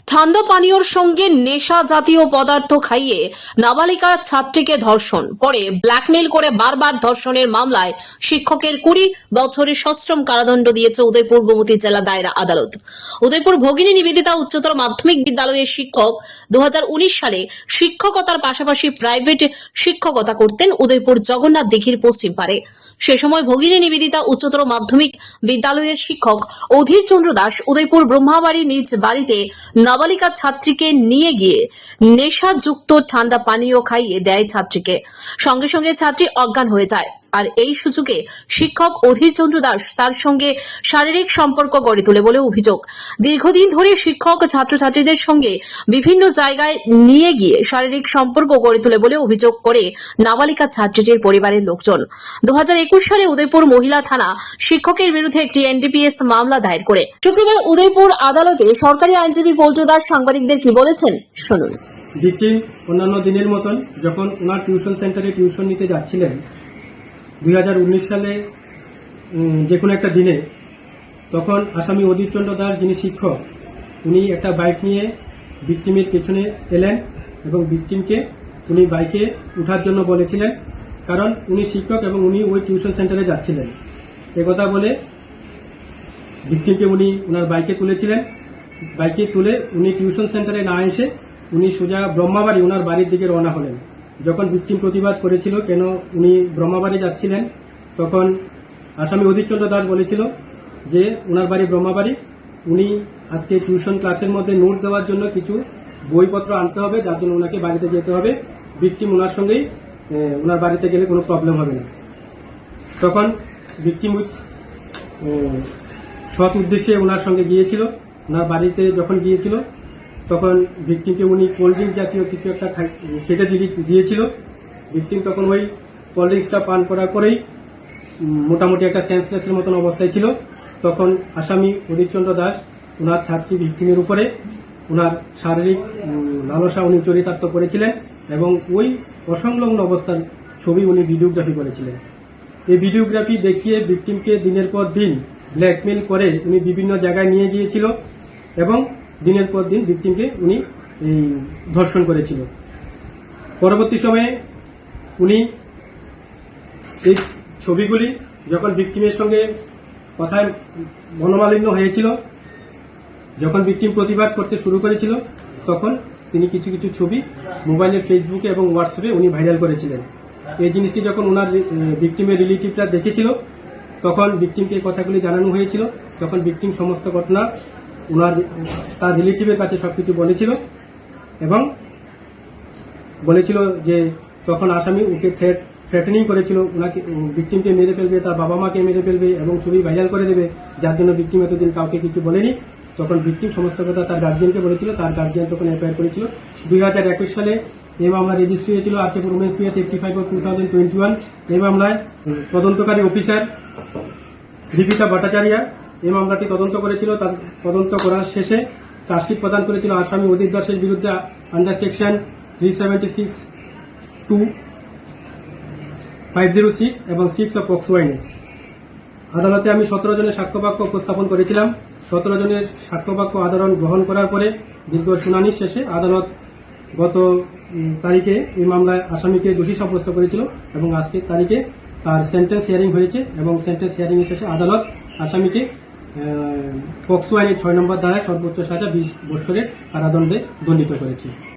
ঠান্ডা পানীয়র সঙ্গে নেশা জাতীয় পদার্থ খাইয়ে নাবালিকা ছাত্রীকে ধর্ষণ, পরে ব্ল্যাকমেল করে বারবার ধর্ষণের মামলায় শিক্ষকের 20 বছরের সশ্রম কারাদণ্ড দিয়েছে উদয়পুর গোমতী জেলা দায়রা আদালত। উদয়পুর ভগিনী নিবেদিতা উচ্চতর মাধ্যমিক বিদ্যালয়ের শিক্ষক 2019 সালে শিক্ষকতার পাশাপাশি প্রাইভেট শিক্ষকতা করতেন উদয়পুর জগন্নাথ দিঘির পশ্চিম পারে। সে সময় ভগিনী নিবেদিতা উচ্চতর মাধ্যমিক বিদ্যালয়ের শিক্ষক অধীর চন্দ্র দাস উদয়পুর ব্রহ্মাবাড়ি নিজ বাড়িতে নাবালিকা ছাত্রীকে নিয়ে গিয়ে নেশাযুক্ত ঠান্ডা পানীয় খাইয়ে দেয় ছাত্রীকে। সঙ্গে সঙ্গে ছাত্রী অজ্ঞান হয়ে যায়। আর এই সুযোগে শিক্ষক অধীর চন্দ্র দাস তার সঙ্গে শারীরিক সম্পর্ক গড়ে তোলে বলে অভিযোগ। দীর্ঘদিন ধরে শিক্ষক ছাত্রছাত্রীদের সঙ্গে বিভিন্ন জায়গায় নিয়ে গিয়ে শারীরিক সম্পর্ক গড়ে তোলে বলে অভিযোগ করে নাবালিকা ছাত্রীটির পরিবারের লোকজন। 2021 সালে উদয়পুর মহিলা থানা শিক্ষকের বিরুদ্ধে একটি এনডিপিএস মামলা দায়ের করে। শুক্রবার উদয়পুর আদালতে সরকারি আইনজীবী পল্টু দাস সাংবাদিকদের কি বলেছেন শুনুন। ভিকটিম অন্যান্য দিনের মতন যখন ওনার টিউশন সেন্টারে টিউশন নিতে যাচ্ছিলেন 2019 সালে যে কোনো একটা দিনে, তখন আসামি অধীর চন্দ্র দাস যিনি শিক্ষক, উনি একটা বাইক নিয়ে ভিকটিমের পেছনে এলেন এবং ভিকটিমকে উনি বাইকে উঠার জন্য বলেছিলেন, কারণ উনি শিক্ষক এবং উনি ওই টিউশন সেন্টারে যাচ্ছিলেন। একথা বলে ভিকটিমকে উনি ওনার বাইকে তুলেছিলেন। বাইকে তুলে উনি টিউশন সেন্টারে না এসে উনি সোজা ব্রহ্মাবাড়ি ওনার বাড়ির দিকে রওনা হলেন। যখন ভিকটিম প্রতিবাদ করেছিল কেন উনি ব্রহ্মাবাড়ি যাচ্ছিলেন, তখন আসামি অধীর চন্দ্র দাস বলেছিল যে ওনার বাড়ি ব্রহ্মাবাড়ি, উনি আজকে টিউশন ক্লাসের মধ্যে নোট দেওয়ার জন্য কিছু বইপত্র আনতে হবে, যার জন্য ওনাকে বাড়িতে যেতে হবে। ভিকটিম ওনার সঙ্গেই ওনার বাড়িতে গেলে কোনো প্রবলেম হবে না। তখন ভিকটিম সৎ উদ্দেশ্যে ওনার সঙ্গে গিয়েছিল। ওনার বাড়িতে যখন গিয়েছিল তখন ভিকটিমকে উনি কোল্ড ড্রিঙ্কস জাতীয় কিছু একটা খেতে দিয়েছিল। ভিকটিম তখন ওই কোল্ড ড্রিঙ্কসটা পান করার পরেই মোটামুটি একটা সেন্সলেসের মতন অবস্থায় ছিল। তখন আসামি অধীর চন্দ্র দাস ওনার ছাত্রী ভিকটিমের উপরে ওনার শারীরিক লালসা উনি চরিতার্থ করেছিলেন এবং ওই অসংলগ্ন অবস্থার ছবি উনি ভিডিওগ্রাফি করেছিলেন। এই ভিডিওগ্রাফি দেখিয়ে ভিকটিমকে দিনের পর দিন ব্ল্যাকমেল করে উনি বিভিন্ন জায়গায় নিয়ে গিয়েছিল এবং দিনের পর দিন ভিকটিমকে উনি ধর্ষণ করেছিল। পরবর্তী সময়ে উনি এই ছবিগুলি যখন ভিকটিমের সঙ্গে কথায় মনোমালিন্য হয়েছিল, যখন ভিকটিম প্রতিবাদ করতে শুরু করেছিল, তখন তিনি কিছু কিছু ছবি মোবাইলে, ফেসবুকে এবং হোয়াটসঅ্যাপে উনি ভাইরাল করেছিলেন। এই জিনিসটি যখন ওনার ভিকটিমের রিলেটিভরা দেখেছিল, তখন ভিকটিমকে কথাগুলি জানানো হয়েছিল। তখন ভিকটিম সমস্ত ঘটনা তার রিলেটিভের কাছে সবকিছু বলেছিল এবং বলেছিল যে তখন আসামি ওকে থ্রেটেনিং করেছিল, ওনাকে ভিকটিমকে মেরে ফেলবে, তার বাবা মাকে মেরে ফেলবে এবং ছবি ভাইরাল করে দেবে, যার জন্য ভিকটিম এতদিন কাউকে কিছু বলেনি। তখন ভিকটিম সমস্ত কথা তার গার্জিয়ানকে বলেছিল, তার গার্জিয়ান তখন এফআইআর করেছিল। 2021 সালে এই মামলা রেজিস্ট্রি হয়েছিল আরকেপুর উমেন্স পিএস 85/2021। এই মামলায় তদন্তকারী অফিসার দীপিকা ভট্টাচার্য এই মামলাটি তদন্ত করেছিল। তার তদন্ত করার শেষে চার্জশিট প্রদান করেছিল আসামি অধীর দাসের বিরুদ্ধে আন্ডার সেকশন 376(2), 506 এবং 6 অফ পক্সো আইনে। আদালতে আমি 17 জনের সাক্ষ্যবাক্য উপস্থাপন করেছিলাম। 17 জনের সাক্ষ্যবাক্য আদালত গ্রহণ করার পরে দীর্ঘ শুনানির শেষে আদালত গত তারিখে এই মামলায় আসামিকে দোষী সাব্যস্ত করেছিল এবং আজকের তারিখে তার সেন্টেন্স হিয়ারিং হয়েছে এবং সেন্টেন্স হিয়ারিং এর শেষে আদালত আসামিকে পক্সো আইনের 6 নম্বর ধারায় সর্বোচ্চ সাজা 20 বছরের কারাদণ্ডে দণ্ডিত করেছে।